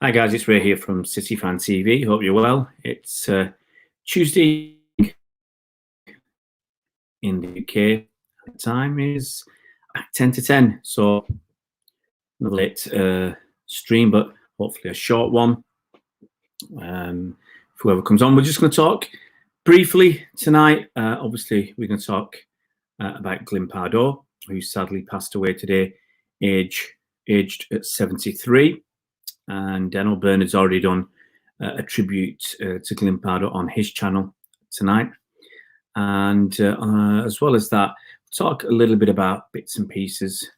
Hi guys, it's Ray here from City Fan TV. Hope you're well. It's Tuesday in the UK. The time is 10 to 10, so another late stream, but hopefully a short one. Whoever comes on, we're just going to talk briefly tonight. Obviously, we're going to talk about Glyn Pardoe, who sadly passed away today, aged at 73. And Daniel Bernard's already done a tribute to Glyn Pardoe on his channel tonight. And as well as that, talk a little bit about bits and pieces,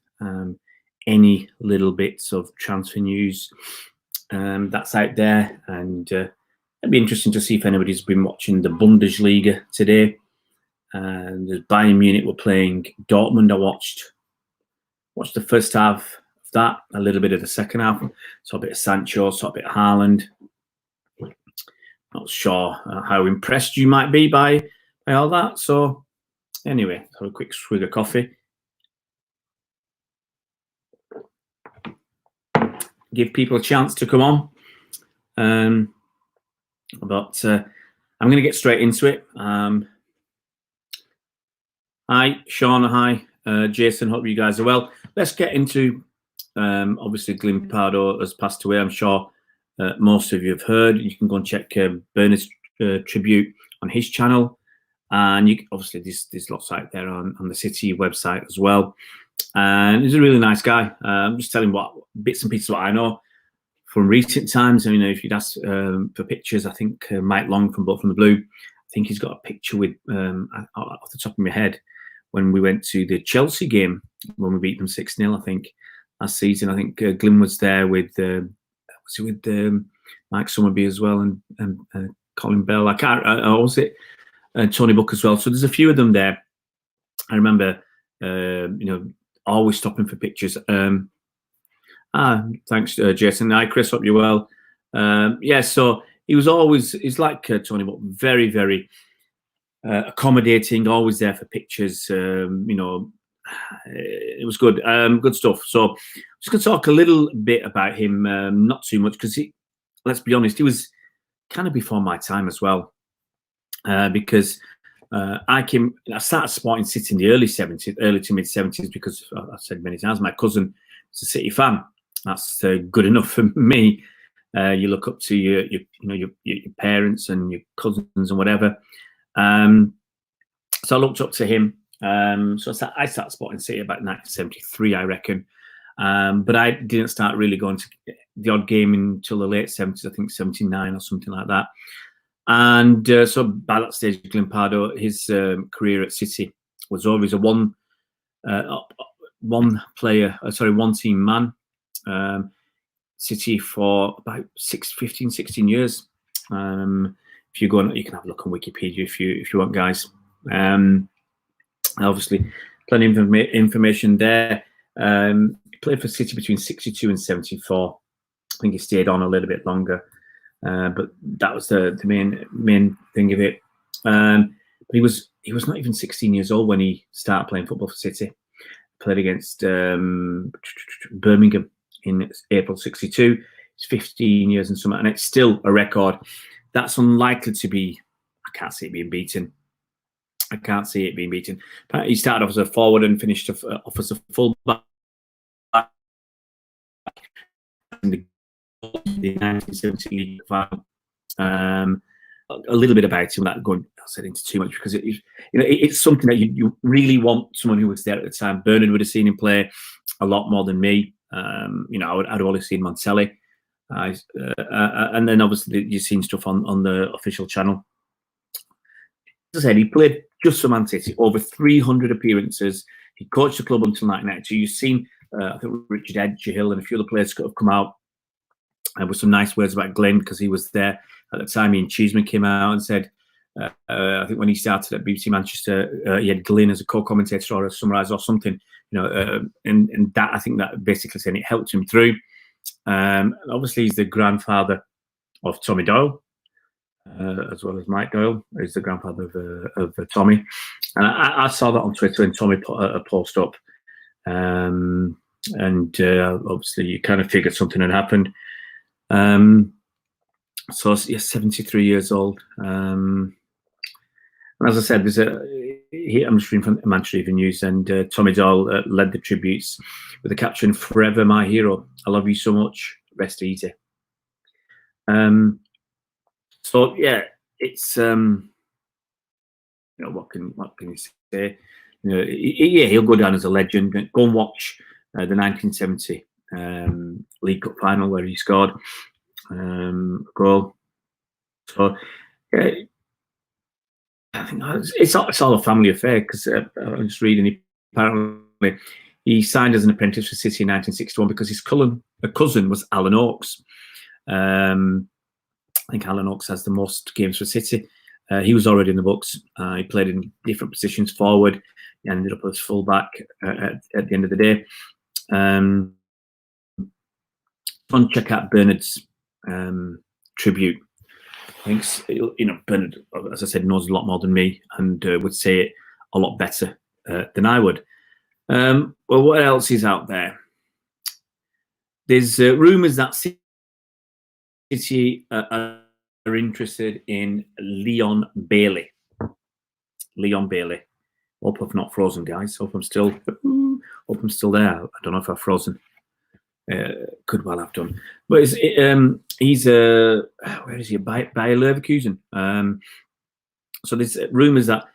any little bits of transfer news that's out there. And it'd be interesting to see if anybody's been watching the Bundesliga today. And Bayern Munich were playing Dortmund. I watched the first half that, a little bit of the second half, saw a bit of Sancho, saw a bit of Haaland. Not sure how impressed you might be by all that. So anyway, have a quick swig of coffee. Give people a chance to come on. But I'm going to get straight into it. Hi, Sean. Hi, Jason. Hope you guys are well. Let's get into obviously Glyn Pardoe has passed away. I'm sure most of you have heard. You can go and check Bernard's tribute on his channel, and you obviously there's lots out there on the City website as well. And he's a really nice guy. I'm just telling what bits and pieces of what I know from recent times. I mean, if you'd ask for pictures, I think Mike Long from Boat from the Blue, I think he's got a picture with off the top of my head when we went to the Chelsea game when we beat them 6-0, I think. Last season, I think Glyn was there with Mike Summerby as well, and Colin Bell. I can't. Was it Tony Book as well? So there's a few of them there. I remember, always stopping for pictures. Thanks, Jason. Hi, Chris. Hope you're well. Yeah. So he's like Tony Book, very, very accommodating. Always there for pictures. It was good, good stuff. So I'm just going to talk a little bit about him, not too much, because let's be honest, he was kind of before my time as well, because I started supporting City in the early to mid 70s because I've said many times my cousin was a City fan. That's good enough for me. You look up to your parents and your cousins and whatever. So I looked up to him. So I started supporting City about 1973, I reckon. But I didn't start really going to the odd game until the late 70s, I think 79 or something like that. And so by that stage, Glyn Pardoe, his career at City was always a one team man. City for about 16 years. If you go on, you can have a look on Wikipedia if you want, guys. Obviously, plenty of information there. He played for City between 62 and 74. I think he stayed on a little bit longer, but that was the main thing of it. But he was not even 16 years old when he started playing football for City. Played against Birmingham in April 62. It's 15 years and something, and it's still a record. That's unlikely to be. I can't see it being beaten. I can't see it being beaten. But he started off as a forward and finished off as a full-back in the 1970 League final. A little bit about him, without going into too much, because it's something that you really want someone who was there at the time. Bernard would have seen him play a lot more than me. I'd only seen Montelli, and then obviously you've seen stuff on the official channel. As I said, he played just for Man City, over 300 appearances. He coached the club until 1992. You've seen, I think Richard Edgerhill and a few other players have come out with some nice words about Glyn, because he was there at the time. Ian Cheeseman came out and said, I think when he started at BBC Manchester, he had Glyn as a co-commentator or a summariser or something, and that, I think that basically saying it helped him through. Obviously, he's the grandfather of Tommy Doyle, as well as Mike Doyle, who's the grandfather of Tommy. And I saw that on Twitter, and Tommy put a post up. And obviously, you kind of figured something had happened. So yeah, 73 years old. And as I said, I'm just reading from Manchester Evening News, and Tommy Doyle led the tributes with the caption, "Forever my hero. I love you so much. Rest easy." So yeah, it's what can you say? Yeah, he'll go down as a legend. Go and watch the 1970 League Cup final where he scored a goal. So yeah, I think it's all a family affair, because I'm just reading. Apparently, he signed as an apprentice for City in 1961 because his cousin was Alan Oakes. I think Alan Oakes has the most games for City. He was already in the books. He played in different positions forward. He ended up as fullback at the end of the day. Go and check out Bernard's tribute. I think Bernard, as I said, knows a lot more than me, and would say it a lot better than I would. Well, what else is out there? There's rumours that City are interested in Leon Bailey. Leon Bailey. Hope I've not frozen, guys. Hope I'm still there. I don't know if I've frozen. Could well have done. But he's where is he? By Leverkusen. So there's rumours that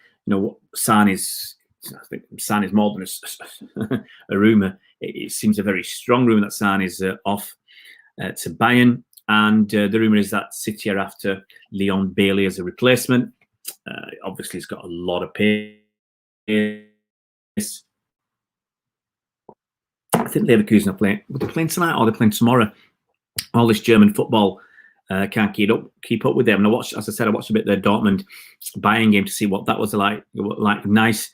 San is. I think San is more than a rumour. It seems a very strong rumour that San is off to Bayern, and the rumour is that City are after Leon Bailey as a replacement. Obviously, he's got a lot of pace. I think Leverkusen are playing. Are they playing tonight or are they playing tomorrow? All this German football can't keep up with them. And as I said, I watched a bit of the Dortmund Bayern game to see what that was like. Nice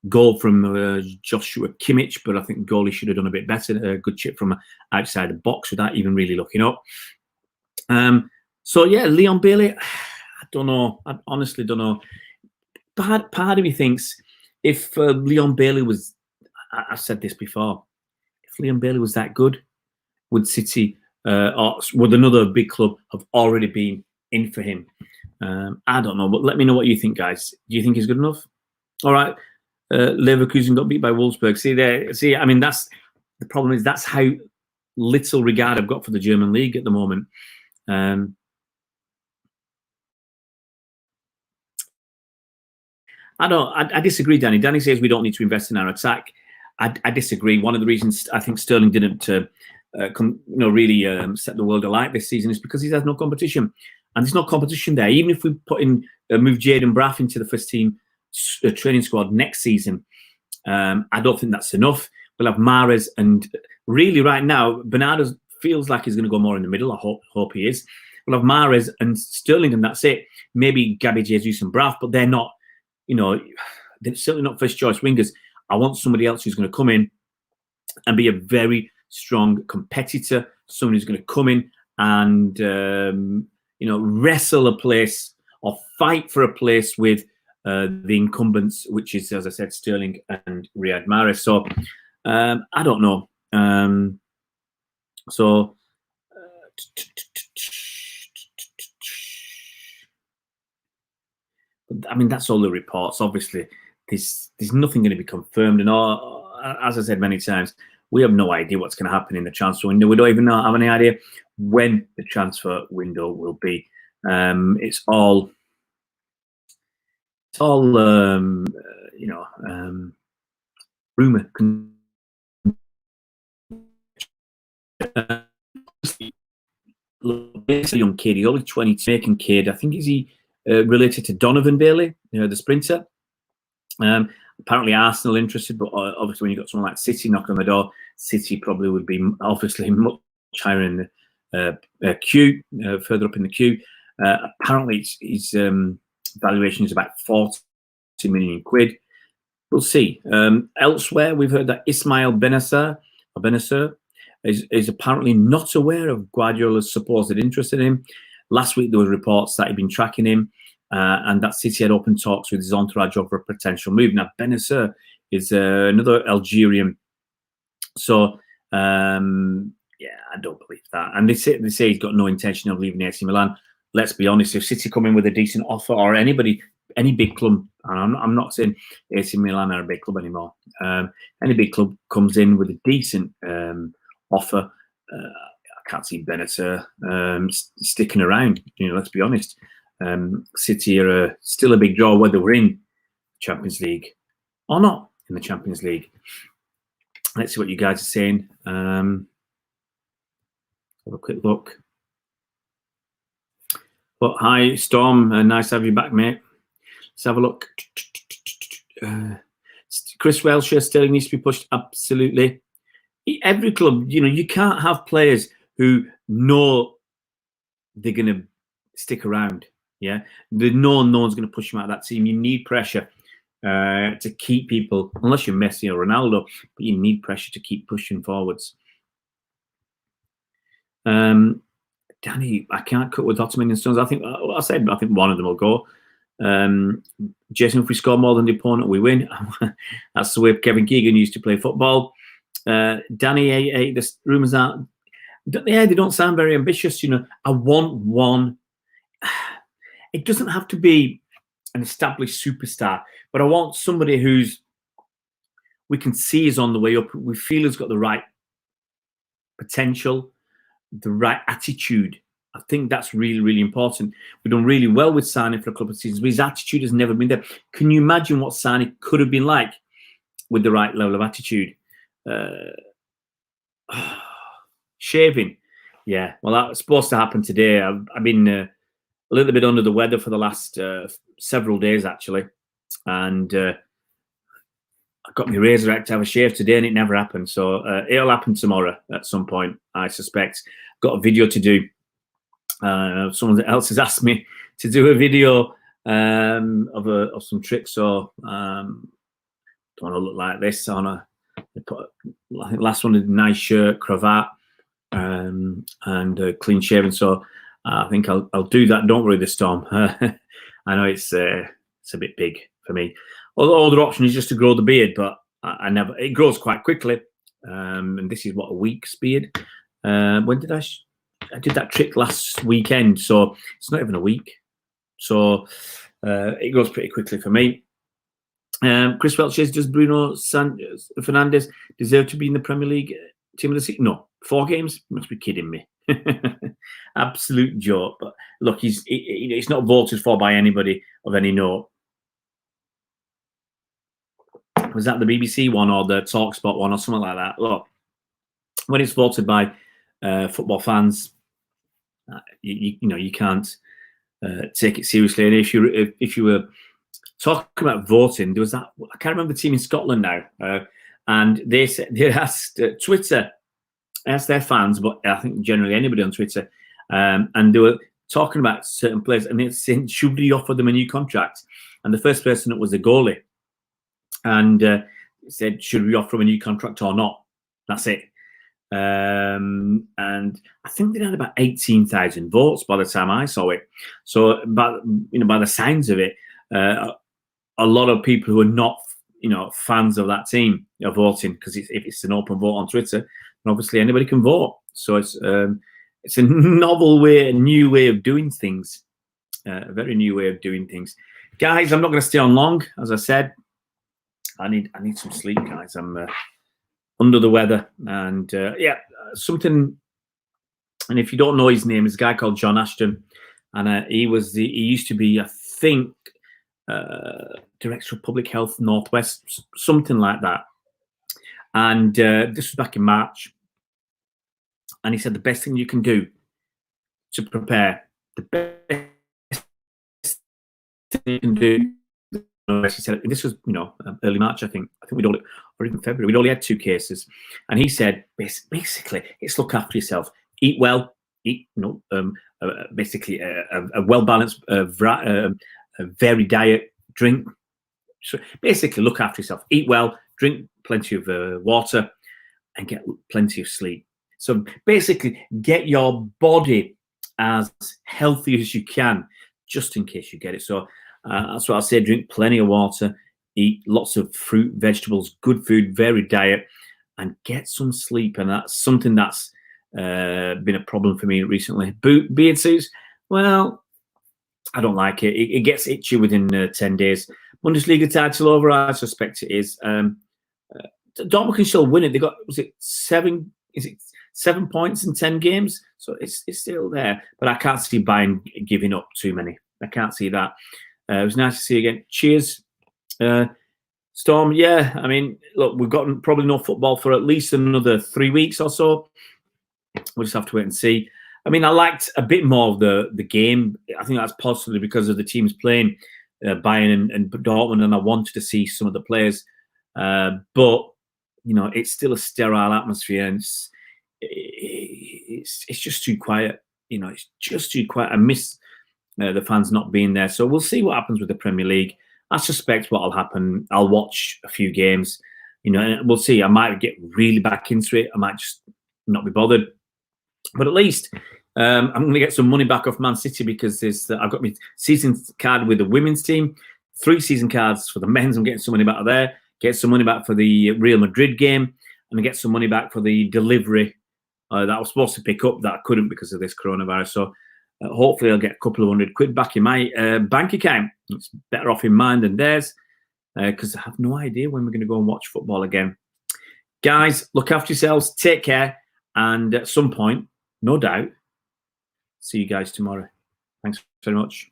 goal from Joshua Kimmich, but I think the goalie should have done a bit better. A good chip from outside the box without even really looking up. So yeah, Leon Bailey. I don't know. I honestly don't know. Part of me thinks if Leon Bailey was, I've said this before, if Leon Bailey was that good, would City or would another big club have already been in for him? I don't know, but let me know what you think, guys. Do you think he's good enough? All right, Leverkusen got beat by Wolfsburg. See, I mean, that's the problem. Is that's how little regard I've got for the German league at the moment. I disagree, Danny. Danny says we don't need to invest in our attack. I disagree. One of the reasons I think Sterling didn't really set the world alight this season is because he has no competition, and there's no competition there. Even if we move Jayden Braff into the first team training squad next season, I don't think that's enough. We'll have Mahrez, and really right now Bernardo feels like he's going to go more in the middle. I hope he is. We'll have Mahrez and Sterling, and that's it. Maybe Gabby Jesus and Braff, but they're not. They're certainly not first choice wingers. I want somebody else who's going to come in and be a very strong competitor, someone who's going to come in and wrestle a place or fight for a place with the incumbents, which is, as I said, Sterling and Riyad Mahrez. So I don't know. I mean, that's all the reports. Obviously, there's nothing going to be confirmed. And as I said many times, we have no idea what's going to happen in the transfer window. We don't even have any idea when the transfer window will be. It's all rumor. He's a young kid. He's only 22, making kid. I think is he related to Donovan Bailey, the sprinter. Apparently Arsenal interested, but obviously when you've got someone like City knocking on the door, City probably would be obviously much higher in the queue, further up in the queue. Apparently his valuation is about 40 million quid. We'll see. Elsewhere, we've heard that Ismail Benacer is apparently not aware of Guardiola's supposed interest in him. Last week, there were reports that he'd been tracking him and that City had open talks with his entourage over a potential move. Now, Benacer is another Algerian. So Yeah, I don't believe that. And they say he's got no intention of leaving AC Milan. Let's be honest, if City come in with a decent offer, or anybody, any big club, and I'm not saying AC Milan are a big club anymore. Any big club comes in with a decent offer, I can't see Benacer sticking around. Let's be honest. City are still a big draw, whether we're in Champions League or not in the Champions League. Let's see what you guys are saying. Have a quick look. But hi, Storm. Nice to have you back, mate. Let's have a look. Chris Welsh still needs to be pushed. Absolutely. Every club, you can't have players who know they're going to stick around. Yeah, no one's going to push them out of that team. You need pressure to keep people, unless you're Messi or Ronaldo, but you need pressure to keep pushing forwards. Danny, I can't cut with Ottoman and Stones. I think one of them will go. Jason, if we score more than the opponent, we win. That's the way Kevin Keegan used to play football. Danny, the rumours are, they don't sound very ambitious. I want one. It doesn't have to be an established superstar, but I want somebody we can see is on the way up. We feel has got the right potential, the right attitude. I think that's really, really important. We've done really well with Sane for a couple of seasons, but his attitude has never been there. Can you imagine what Sane could have been like with the right level of attitude? Shaving. Yeah, well, that was supposed to happen today. I've been a little bit under the weather for the last several days, actually. And I got my razor out to have a shave today, and it never happened. So it'll happen tomorrow at some point, I suspect. Got a video to do. Someone else has asked me to do a video of some tricks. So don't want to look like this on a. I think last one did a nice shirt, cravat, and clean shaven. So I think I'll do that. Don't worry, this Storm. I know it's a bit big for me. Although other option is just to grow the beard, but it grows quite quickly. And this is what, a week's beard. When did I did that trick last weekend, so it's not even a week. So it goes pretty quickly for me. Chris Welch says, does Bruno Fernandes deserve to be in the Premier League team of the season? No, 4 games? You must be kidding me. Absolute joke. But look, he's not voted for by anybody of any note. Was that the BBC one or the TalkSport one or something like that? Look, when it's voted by football fans, you can't take it seriously. And if you were talking about voting, there was that, I can't remember the team in Scotland now, and they asked Twitter, asked their fans, but I think generally anybody on Twitter, and they were talking about certain players, and they said, should we offer them a new contract? And the first person that was the goalie, and said, should we offer him a new contract or not? That's it. And I think they had about 18,000 votes by the time I saw it. So, by the signs of it, a lot of people who are not, fans of that team are voting, because if it's an open vote on Twitter, and obviously anybody can vote. So it's a novel way, a new way of doing things, a very new way of doing things. Guys, I'm not going to stay on long. As I said, I need some sleep, guys. I'm under the weather, and something. And if you don't know his name, it's a guy called John Ashton, and he used to be, I think, Director of Public Health Northwest, something like that. And this was back in March, and he said the best thing you can do to prepare, the best thing you can do. He said, this was, early March, I think we'd only, or even February, we'd only had 2 cases, and he said basically it's look after yourself, eat well, basically a well balanced, varied diet, drink. So basically, look after yourself, eat well, drink plenty of water, and get plenty of sleep. So basically, get your body as healthy as you can, just in case you get it. So that's what I say. Drink plenty of water, eat lots of fruit, vegetables, good food, varied diet, and get some sleep. And that's something that's been a problem for me recently. Beard suits, well, I don't like it. It gets itchy within 10 days. Bundesliga title over, I suspect it is. Dortmund can still win it. They got, was it 7? Is it 7 points in 10 games? So it's still there. But I can't see Bayern giving up too many. I can't see that. It was nice to see you again. Cheers. Storm, yeah. I mean, look, we've got probably no football for at least another 3 weeks or so. We'll just have to wait and see. I mean, I liked a bit more of the game. I think that's possibly because of the teams playing, Bayern and Dortmund, and I wanted to see some of the players. But you know, it's still a sterile atmosphere, and it's just too quiet. You know, it's just too quiet. I miss the fans not being there. So we'll see what happens with the Premier League. I suspect what will happen. I'll watch a few games. You know, and we'll see. I might get really back into it. I might just not be bothered. But at least I'm going to get some money back off Man City because I've got my season card with the women's team, 3 season cards for the men's. I'm getting some money back there. Get some money back for the Real Madrid game, and I get some money back for the delivery that I was supposed to pick up that I couldn't because of this coronavirus. So hopefully I'll get a couple of £100 back in my bank account. It's better off in mine than theirs because I have no idea when we're going to go and watch football again. Guys, look after yourselves. Take care. And at some point, no doubt, see you guys tomorrow. Thanks very much.